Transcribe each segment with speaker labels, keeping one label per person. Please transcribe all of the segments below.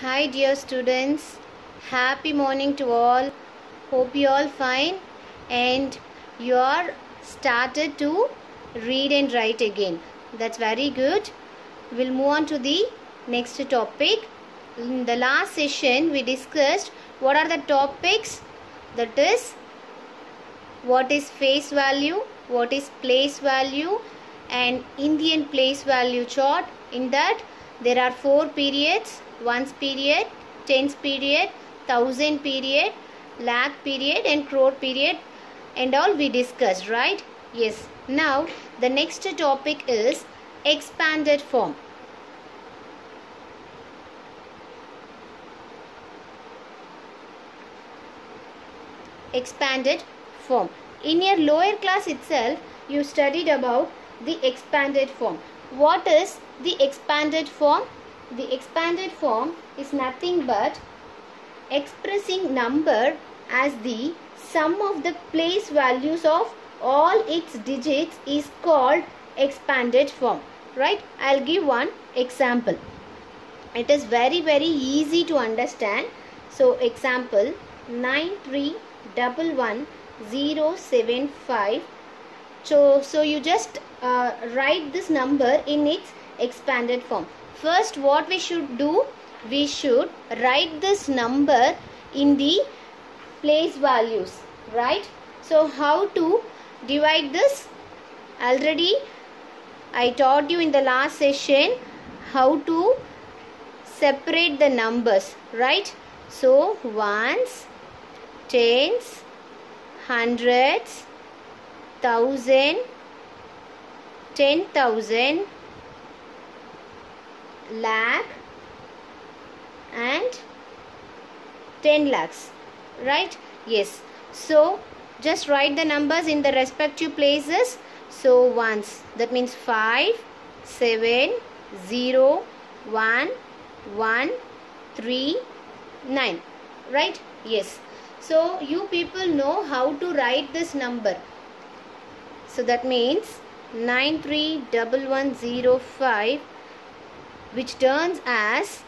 Speaker 1: Hi dear students, happy morning to all. Hope you all fine and you are started to read and write again. That's very good. We'll move on to the next topic. In the last session we discussed what are the topics, that is what is face value, what is place value and Indian place value chart. In that there are 4 periods: ones period, tens period, thousand period, lakh period and crore period and all we discussed, right? Yes. Now the next topic is expanded form. Expanded form. In your lower class itself you studied about the expanded form. What is the expanded form? The expanded form is nothing but expressing number as the sum of the place values of all its digits is called expanded form, right? I'll give one example. It is very easy to understand. So example 9311075. So you just write this number in its expanded form. First what we should do, we should write this number in the place values, right? So how to divide this? Already I taught you in the last session how to separate the numbers, right? So ones, tens, hundreds, thousand, 10,000, lakh and 10 lakhs, right? Yes. So just write the numbers in the respective places. So ones, that means 5, 7, 0, 1, 1, 3, 9, right? Yes. So you people know how to write this number. So that means 931105, which turns as,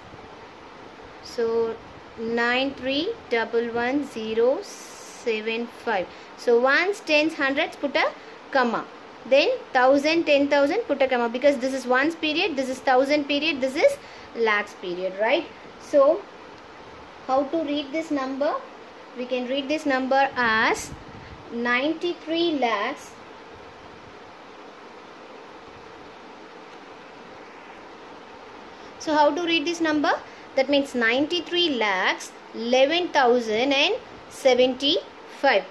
Speaker 1: so 9311075. So ones, tens, hundreds, put a comma. Then 1000, 10,000, put a comma, because this is ones period, this is thousand period, this is lakhs period, right? So how to read this number? We can read this number as 93 lakhs . So how to read this number? That means 93 lakhs 11,075.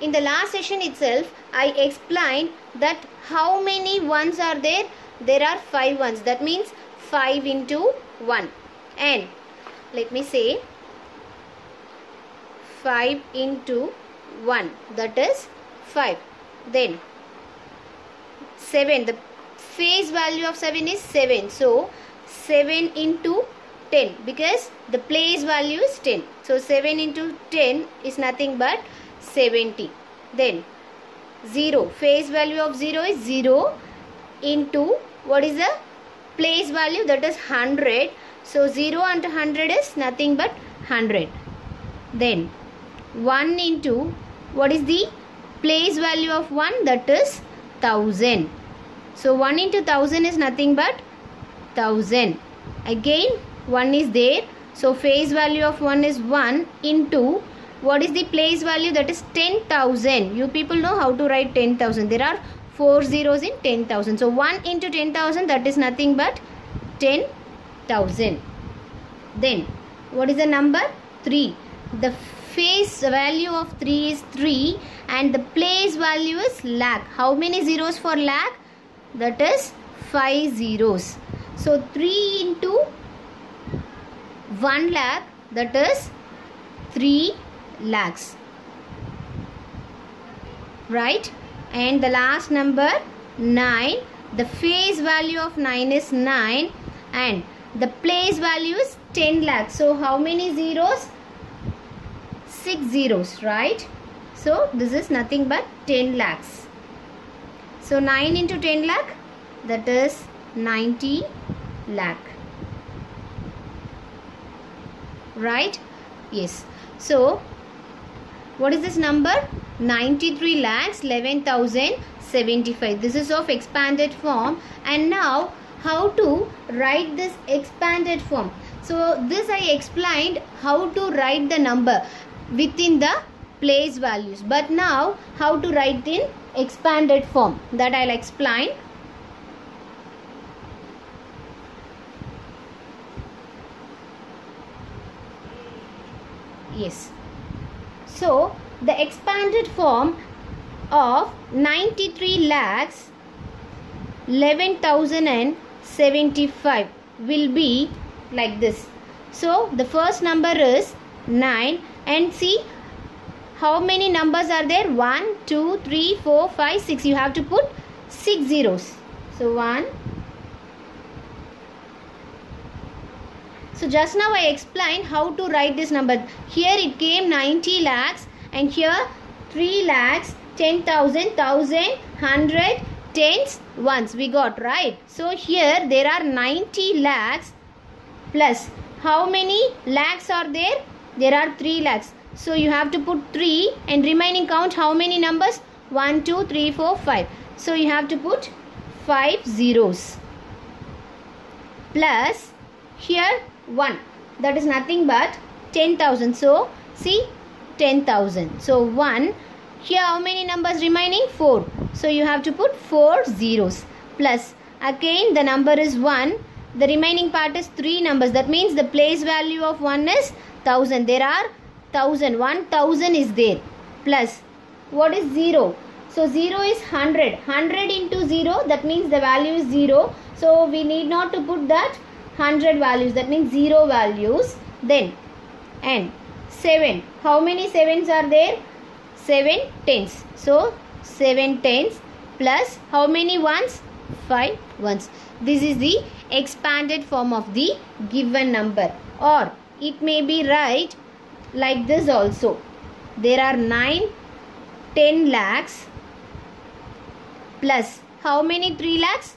Speaker 1: In the last session itself, I explained that how many ones are there? There are 5 ones. That means 5 into 1. And let me say 5 into 1. That is 5. Then 7. The face value of 7 is 7. So 7 into 10, because the place value is 10. So 7 into 10 is nothing but 70. Then 0. Face value of 0 is 0 into what is the place value? That is 100. So 0 into 100 is nothing but 100. Then 1 into what is the place value of 1? That is 1000. So 1 into 1000 is nothing but 1000. Again 1 is there. So face value of 1 is 1 into what is the place value? That is 10,000. You people know how to write 10,000. There are 4 zeros in 10,000. So 1 into 10,000, that is nothing but 10,000. Then what is the number? 3. The face value of 3 is 3 and the place value is lakh. How many zeros for lakh? That is 5 zeros. So 3 into 1 lakh, that is 3 lakhs, right? And the last number 9. The face value of 9 is 9 and the place value is 10 lakhs. So how many zeros? 6 zeros, right? So this is nothing but 10 lakhs. So 9 into 10 lakh, that is 90 lakh. right? Yes. So what is this number? 93,11,075. This is of expanded form. And now how to write this expanded form? So this I explained how to write the number within the place values. But now how to write in expanded form, that I'll explain. Yes. So the expanded form of 93,11,075 will be like this. So the first number is 9, and see how many numbers are there? 1, 2, 3, 4, 5, 6. You have to put 6 zeros. So 1. So just now I explained how to write this number. Here it came 90 lakhs, and here 3 lakhs, 10,000, 1,000, 100, tens, ones we got, right? So here there are 90 lakhs plus how many lakhs are there? There are 3 lakhs. So you have to put 3 and remaining count how many numbers? 1, 2, 3, 4, 5. So you have to put 5 zeros. Plus here 1. That is nothing but 10,000. So see 10,000. So 1. Here how many numbers remaining? 4. So you have to put 4 zeros. Plus again the number is 1. The remaining part is 3 numbers. That means the place value of 1 is 1,000. There are 1,000. 1,000 is there. Plus what is 0? So 0 is 100. 100 into 0, that means the value is 0. So we need not to put that 100 values. That means 0 values. Then and 7. How many 7s are there? 7 tens. So 7 tens plus how many ones? 5 ones. This is the expanded form of the given number. Or it may be right like this also. There are 9, 10 lakhs plus how many 3 lakhs?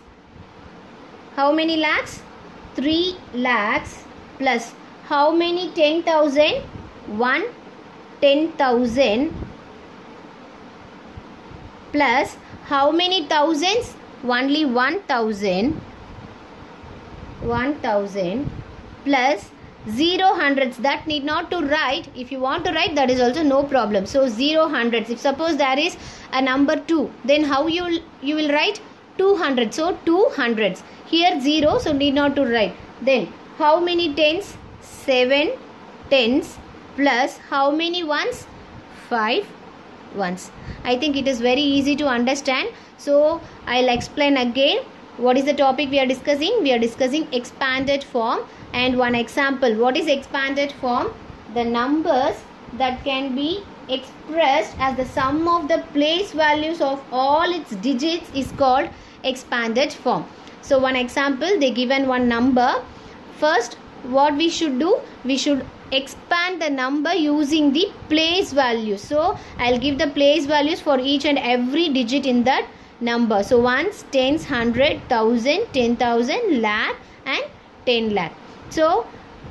Speaker 1: How many lakhs? 3 lakhs plus how many 10,000? 1 10,000 plus how many thousands? Only 1,000. 1,000 plus 0 hundreds. That need not to write. If you want to write, that is also no problem. So 0 hundreds. If suppose there is a number 2, then how you will write? 200. So 2 hundreds. Here 0, so need not to write. Then how many tens? 7 tens plus how many ones? 5 ones. I think it is very easy to understand. So I'll explain again. What is the topic we are discussing? We are discussing expanded form. And one example. What is expanded form? The numbers that can be expressed as the sum of the place values of all its digits is called expanded form. So one example, they given one number. First, what we should do? We should expand the number using the place values. So I'll give the place values for each and every digit in that number. So ones, tens, 100, 1,000, 10,000, lakh and 10 lakh. So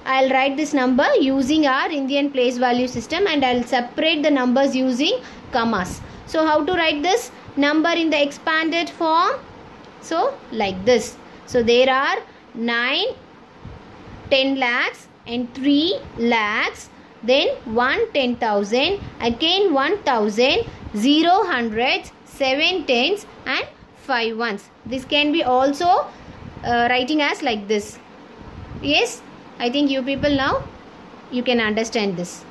Speaker 1: I'll write this number using our Indian place value system, and I'll separate the numbers using commas. So how to write this number in the expanded form? So like this. So there are 9, 10 lakhs and 3 lakhs. Then 1 10,000, again 1,000, 0 hundreds, 7 tens and 5 ones. This can be also writing as like this. Yes, I think you people now you can understand this.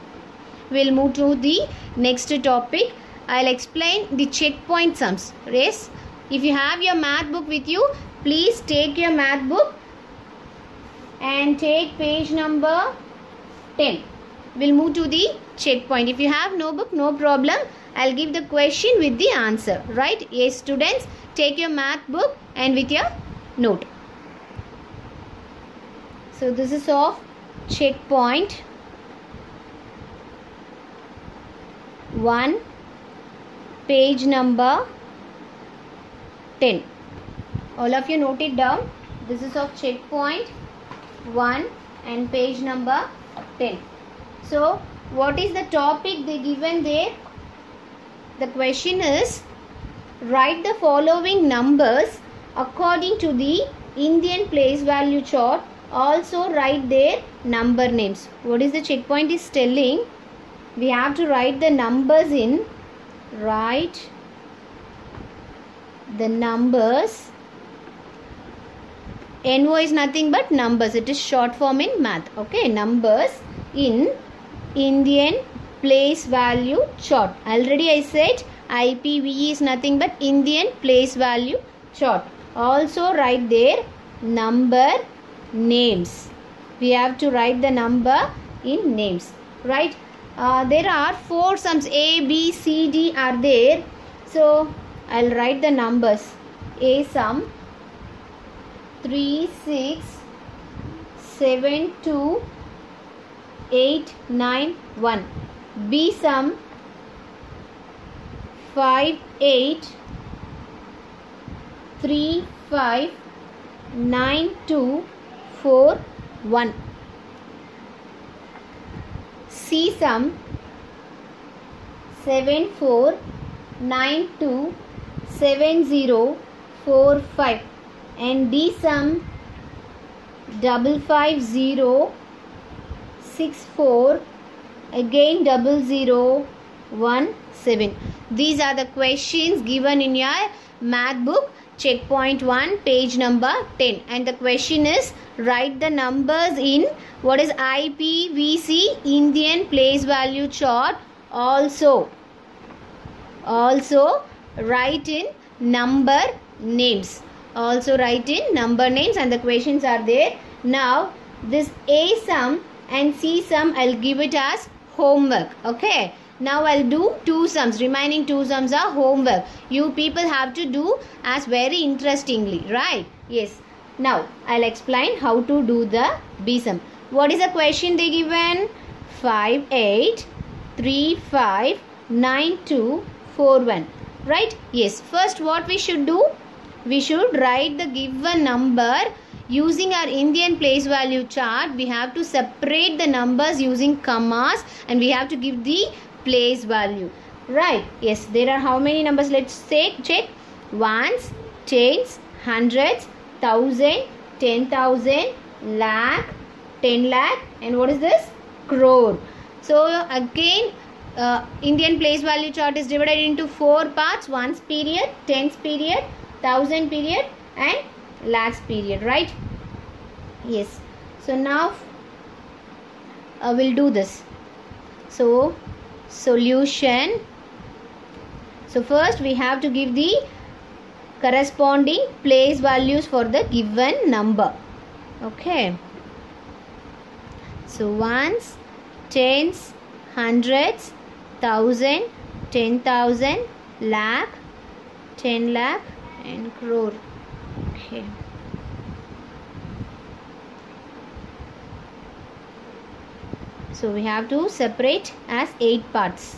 Speaker 1: We'll move to the next topic. I'll explain the checkpoint sums. Yes, if you have your math book with you, please take your math book and take page number 10. We'll move to the checkpoint. If you have no book, no problem. I'll give the question with the answer. Right? Yes, students, take your math book and with your note. So this is of checkpoint 1, page number 10. All of you note it down. This is of checkpoint 1 and page number 10. So what is the topic they given there? The question is, write the following numbers according to the Indian place value chart. Also write their number names. What is the checkpoint is telling? We have to write the numbers in. Write the numbers. NO is nothing but numbers. It is short form in math. Okay, numbers in Indian place value chart. Already I said IPVE is nothing but Indian place value chart. Also write their number names. We have to write the number in names. Right? There are 4 sums. A, B, C, D are there. So I'll write the numbers. A sum 3, 6, 7, 2, 8, 9, 1. B sum 5, 8, 3, 5, 9, 2, 4, 1. C sum 7, 4, 9, 2, 7, 0, 4, 5. And D sum 5, 5, 0, 6, 4, again 0, 0, 1, 7. These are the questions given in your math book, checkpoint 1, page number 10. And the question is, write the numbers in what is IPVC, Indian place value chart. Also write in number names. Also write in number names, and the questions are there. Now this A sum and C sum I'll give it as homework. Okay, now I'll do 2 sums. Remaining 2 sums are homework. You people have to do as very interestingly, right? Yes. Now I'll explain how to do the B sum. What is the question they given? 5, 8, 3, 5, 9, 2, 4, 1. Right? Yes. First what we should do? We should write the given number using our Indian place value chart. We have to separate the numbers using commas, and we have to give the place value. Right? Yes. There are how many numbers? Let's check. Ones, tens, hundreds, thousand, 10,000, lakh, 10 lakh, and what is this? Crore. So again, Indian place value chart is divided into 4 parts: ones period, tens period, thousand period, and lakhs period. Right? Yes. So now we'll do this. So solution. So first we have to give the corresponding place values for the given number. Okay. So ones, tens, hundreds, thousand, 10,000, lakh, 10 lakh, and crore. Okay. So we have to separate as 8 parts.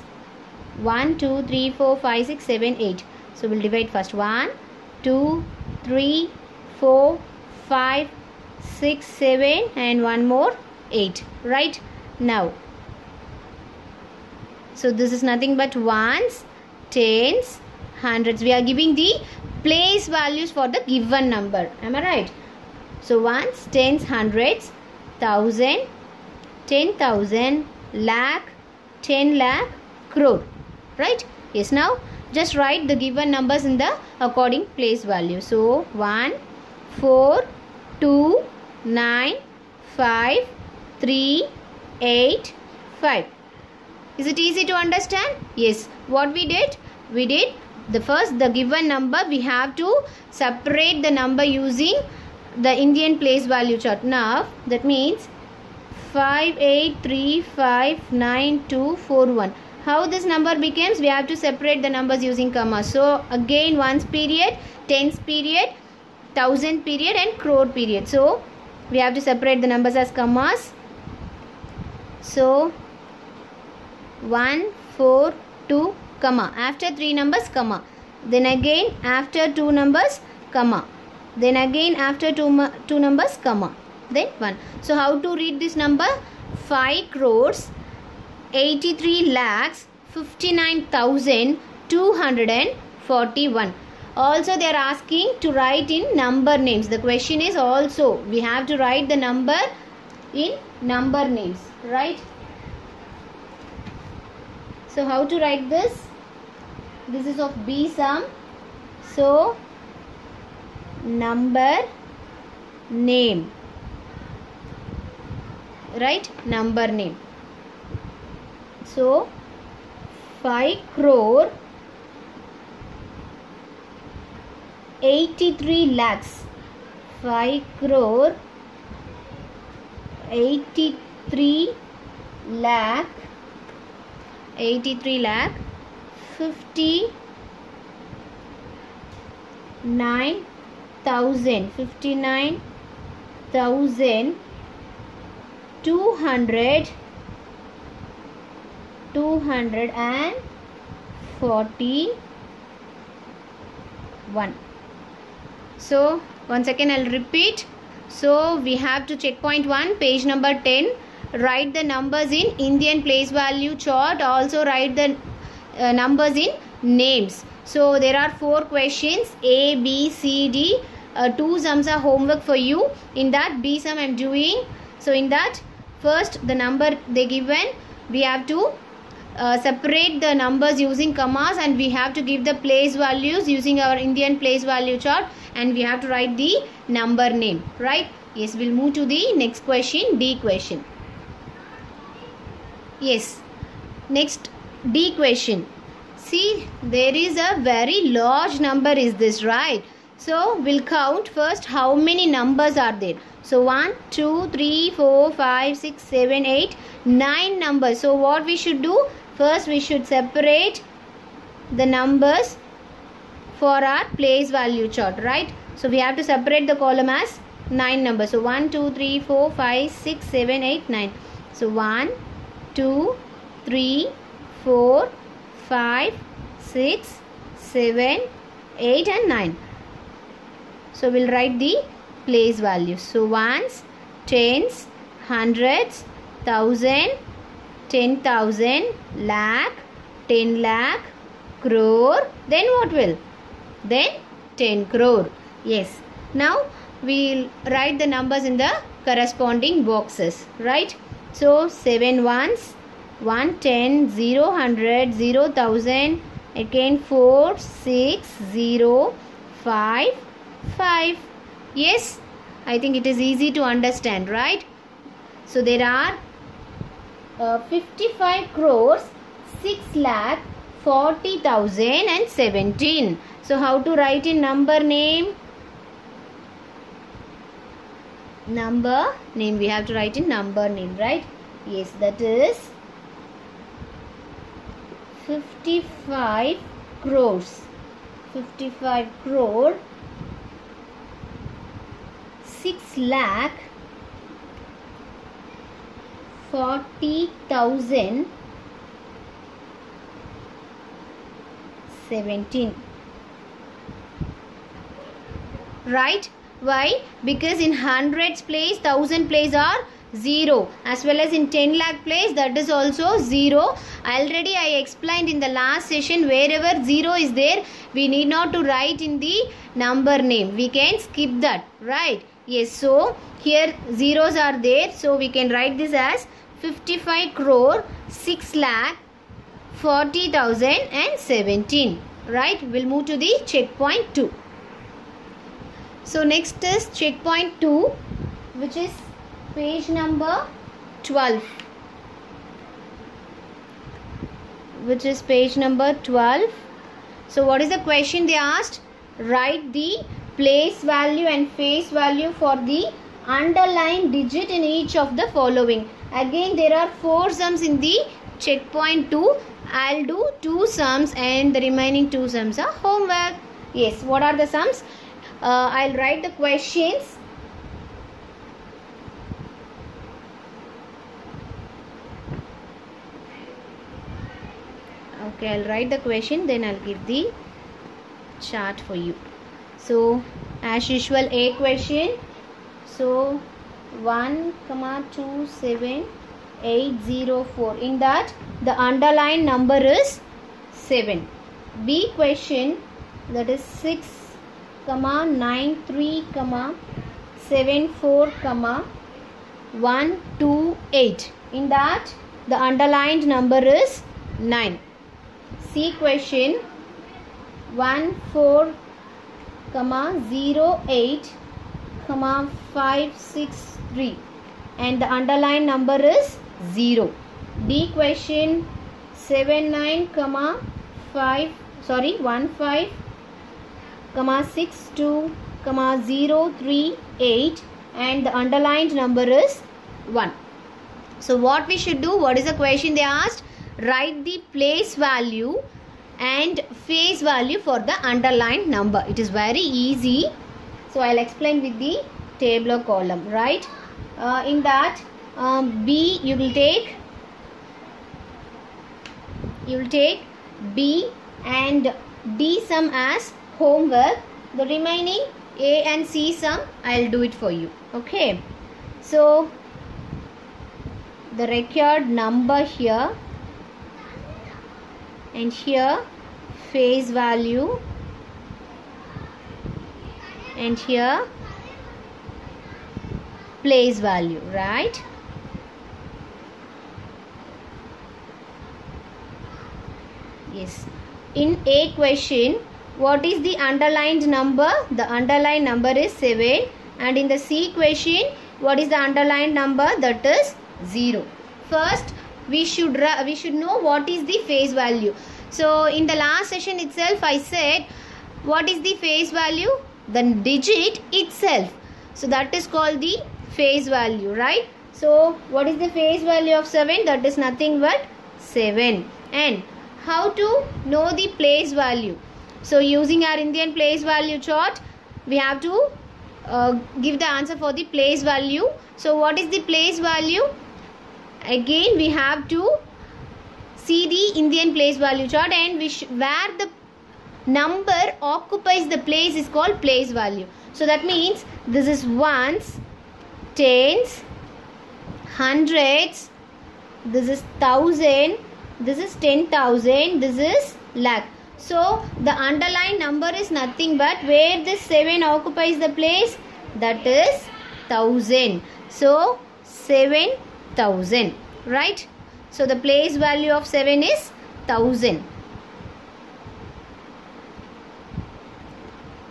Speaker 1: 1, 2, 3, 4, 5, 6, 7, 8. So we'll divide first. 1, 2, 3, 4, 5, 6, 7, and one more 8. Right? Now, so this is nothing but ones, tens, hundreds. We are giving the place values for the given number. Am I right? So ones, tens, hundreds, thousand, 10,000, lakh, 10 lakh, crore. Right? Yes. Now just write the given numbers in the according place value. So 1, 4, 2, 9, 5, 3, 8, 5. Is it easy to understand? Yes. What we did? We did the given number. We have to separate the number using the Indian place value chart. Now that means 5, 8, 3, 5, 9, 2, 4, 1. How this number becomes? We have to separate the numbers using commas. So again, ones period, tens period, thousand period, and crore period. So we have to separate the numbers as commas. So 1, 4, 2, comma. After 3 numbers, comma. Then again after 2 numbers, comma. Then again after 2 numbers, comma. Then 1. So how to read this number? 5 crores 83 lakhs 59,241. Also they are asking to write in number names. The question is also we have to write the number in number names, right? So how to write this? This is of B sum. So number name, right? Number name. So 5 crore 83 lakhs. 5 crore 83 lakh 59,241. So once again I'll repeat. So we have to checkpoint 1, page number 10. Write the numbers in Indian place value chart. Also write the numbers in names. So there are 4 questions, A, B, C, D. 2 sums are homework for you. In that B sum I am doing. So in that first the number they given, we have to separate the numbers using commas, and we have to give the place values using our Indian place value chart, and we have to write the number name, right? Yes, we'll move to the next question, D question. Yes, next D question. See, there is a very large number is this, right? So we'll count first how many numbers are there. So 1, 2, 3, 4, 5, 6, 7, 8, 9 numbers. So what we should do? First we should separate the numbers for our place value chart, right? So we have to separate the column as 9 numbers. So 1, 2, 3, 4, 5, 6, 7, 8, 9. So 1, 2, 3, 4, 5, 6, 7, 8 and 9. So we'll write the place values. So ones, tens, hundreds, thousand, 10,000, lakh, 10 lakh, crore. Then what will? Then 10 crore. Yes. Now we'll write the numbers in the corresponding boxes, right? So 7 ones, 1, 10, 0, 100, 0, 1000, again 4, 6, 0, 5, 5. Yes, I think it is easy to understand, right? So there are 55 crores 6 lakh 40,017. So how to write in number name? Number name, we have to write in number name, right? Yes, that is 55 crores. 55 crore 6 lakh 40,017. Right? Why? Because in hundreds place, 1000 place are 0, as well as in 10 lakh place that is also 0. Already I explained in the last session, wherever 0 is there, we need not to write in the number name. We can skip that, right? Yes, so here zeros are there, so we can write this as 55 crore 6 lakh 40,017. Right? We'll move to the checkpoint 2. So next is checkpoint 2, which is page number 12. Which is page number 12. So what is the question they asked? Write the place value and face value for the underlined digit in each of the following. Again, there are 4 sums in the checkpoint 2. I'll do 2 sums and the remaining 2 sums are homework. Yes, what are the sums? I'll write the questions. Okay, I'll write the question, then I'll give the chart for you. So as usual, A question. So 1, 2, 7, 804. In that the underlined number is 7. B question, that is 6, 9, 3, 7, 4, 1, 2, 8. In that the underlined number is 9. C question, 1, 4, 0, 8, 5, 6, 3, and the underlined number is 0. D question, 7, 9, 1, 5, 6, 2, 0, 3, 8, and the underlined number is 1. So what we should do, what is the question they asked? Write the place value and phase value for the underlined number. It is very easy. So I'll explain with the tabular column, right? In that B, you will take B and D sum as homework. The remaining A and C sum, I'll do it for you. Okay. So the required number here, and here phase value, and here place value, right? Yes. In A question, what is the underlined number? The underlined number is 7. And in the C question, what is the underlined number? That is 0. First, we should know what is the phase value. So in the last session itself, I said what is the phase value? The digit itself. So that is called the phase value, right? So what is the phase value of 7? That is nothing but 7. And how to know the place value? So using our Indian place value chart, we have to give the answer for the place value. So what is the place value? Again, we have to see the Indian place value chart, and where the number occupies the place is called place value. So that means this is ones, tens, hundreds, this is thousand, this is 10,000, this is lakh. So the underlined number is nothing but where this 7 occupies the place, that is 1000. So 7,000, right? So the place value of 7 is 1000.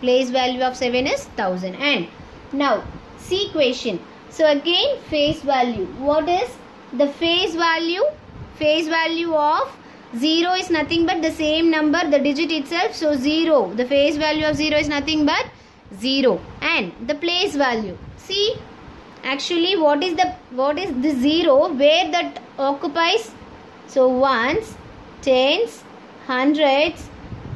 Speaker 1: Place value of 7 is 1000. And now C question. So again phase value. What is the phase value? Phase value of 0 is nothing but the same number, the digit itself. So 0. The phase value of 0 is nothing but 0. And the place value. See, actually what is the 0 where that occupies? So ones, tens, hundreds,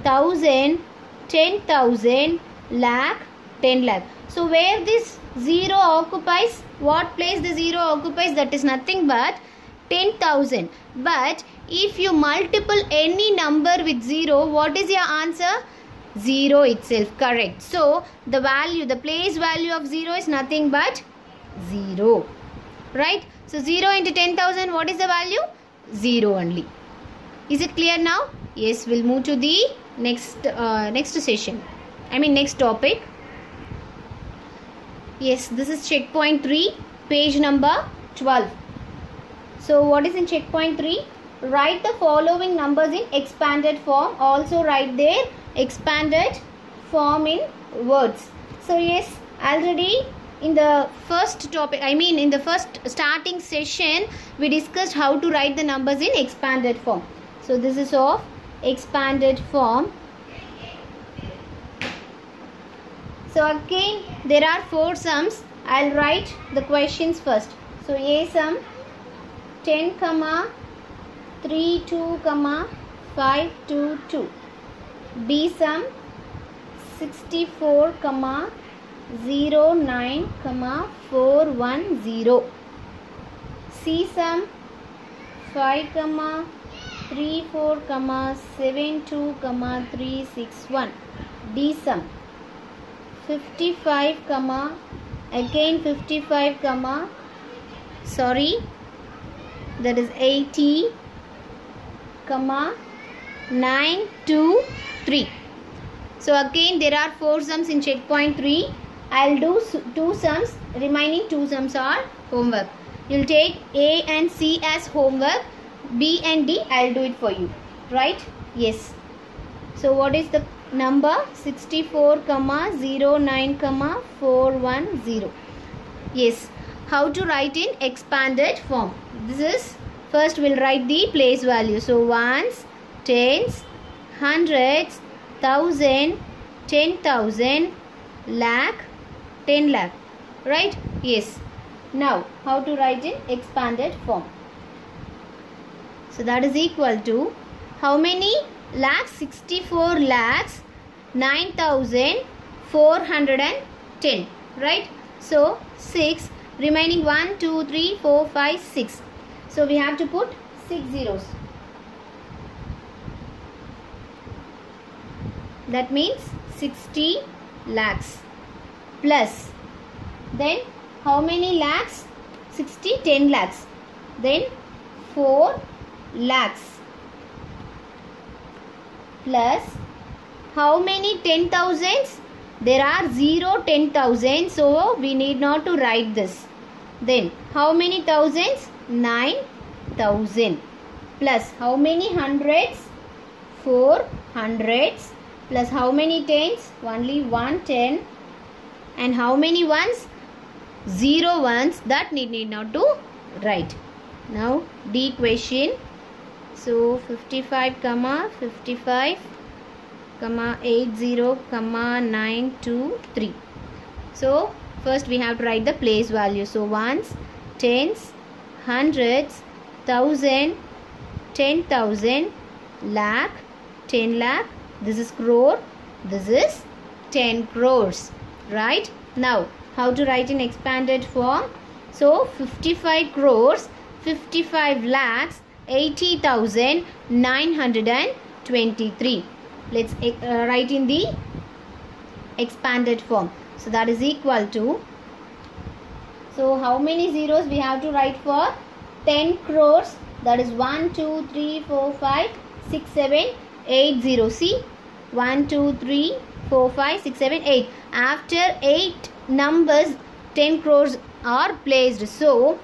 Speaker 1: thousand, 10,000, lakh, 10 lakh. So where this 0 occupies, what place the 0 occupies? That is nothing but 10,000. But if you multiple any number with 0, what is your answer? 0 itself, correct. So the value, the place value of 0 is nothing but 0, right? So 0 into 10,000, what is the value? 0 only. Is it clear now? Yes, we'll move to the next session. Next topic. Yes, this is checkpoint 3, page number 12. So what is in checkpoint 3? Write the following numbers in expanded form. Also write their expanded form in words. So yes, already in the first topic, in the first starting session, we discussed how to write the numbers in expanded form. So this is of expanded form. So again, there are 4 sums. I'll write the questions first. So A sum 10, 3, 2, 5, 2, 2. B sum 64, 0, 9, 4, 1, 0. C sum 5, 3, 4, 7, 2, 3, 6, 1. D sum 55, again 55, that is 80, 9, 2, 3. So again there are 4 sums in checkpoint 3. I'll do 2 sums. Remaining 2 sums are homework. You'll take A and C as homework. B and D I'll do it for you. Right? Yes. So what is the number? 64, 09, 410. Yes. How to write in expanded form? This is, first we'll write the place value. So ones, tens, hundreds, thousand, 10,000, lakh, 10 lakh. Right? Yes. Now, how to write in expanded form? So that is equal to, how many lakhs? 64 lakhs, 9,410. Right? So 6. Remaining 1, 2, 3, 4, 5, 6. So we have to put 6 zeros. That means 60 lakhs. Plus, then how many lakhs? 60, 10 lakhs. Then 4 lakhs. Plus, how many 10,000s? There are 0 10,000. So we need not to write this. Then how many thousands? 9,000. Plus how many hundreds? 4 hundreds. Plus how many tens? Only 1 10. And how many ones? 0 ones. That need not to write. Now D question. So 55, 55, 80, 9, 2, 3. So first we have to write the place value. So ones, tens, hundreds, thousand, 10,000, lakh, 10 lakh. This is crore. This is 10 crores. Right? Now, how to write in expanded form? So 55 crores, 55 lakhs, 80,923. Let's write in the expanded form. So that is equal to, so how many zeros we have to write for 10 crores? That is 1, 2, 3, 4, 5, 6, 7, 8 0. See, 1, 2, 3, 4, 5, 6, 7, 8. After 8 numbers, 10 crores are placed. So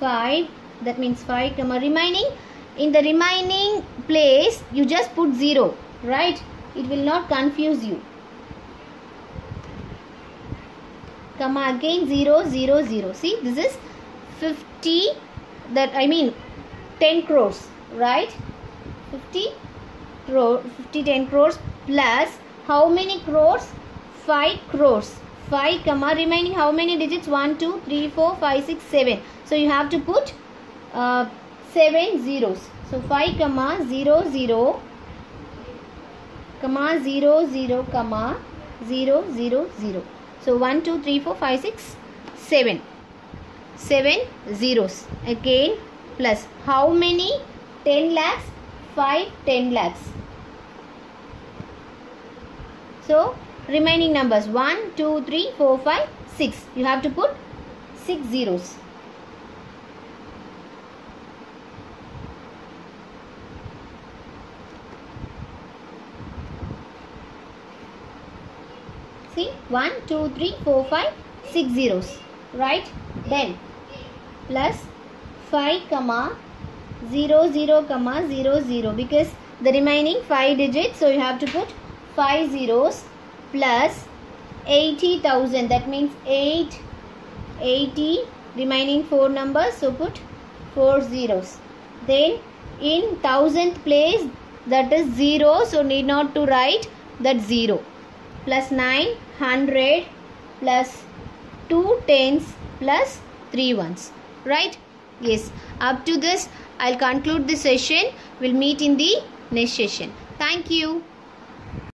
Speaker 1: 5, that means 5, remaining. In the remaining place, you just put 0, right? It will not confuse you. Again 0, 0, 0. See, this is 50, 10 crores, right? 10 crores plus how many crores? 5 crores. 5, remaining how many digits? 1, 2, 3, 4, 5, 6, 7. So you have to put 7 zeros. So 5, 0, 0, 0, 0, 0, 0, 0. So 1, 2, 3, 4, 5, 6, 7. 7 zeros. Again plus how many? 10 lakhs? 5 10 lakhs. So remaining numbers 1, 2, 3, 4, 5, 6. You have to put 6 zeros. See, 1, 2, 3, 4, 5, 6 zeros. Right? Then plus 5, 0, 0, 0, 0. Because the remaining 5 digits. So you have to put 5 zeros plus 80,000. That means 80. Remaining 4 numbers. So put 4 zeros. Then in thousandth place, that is 0. So need not to write that 0. Plus 900 plus 2 tens plus 3 ones. Right? Yes. Up to this, I'll conclude this session. We'll meet in the next session. Thank you.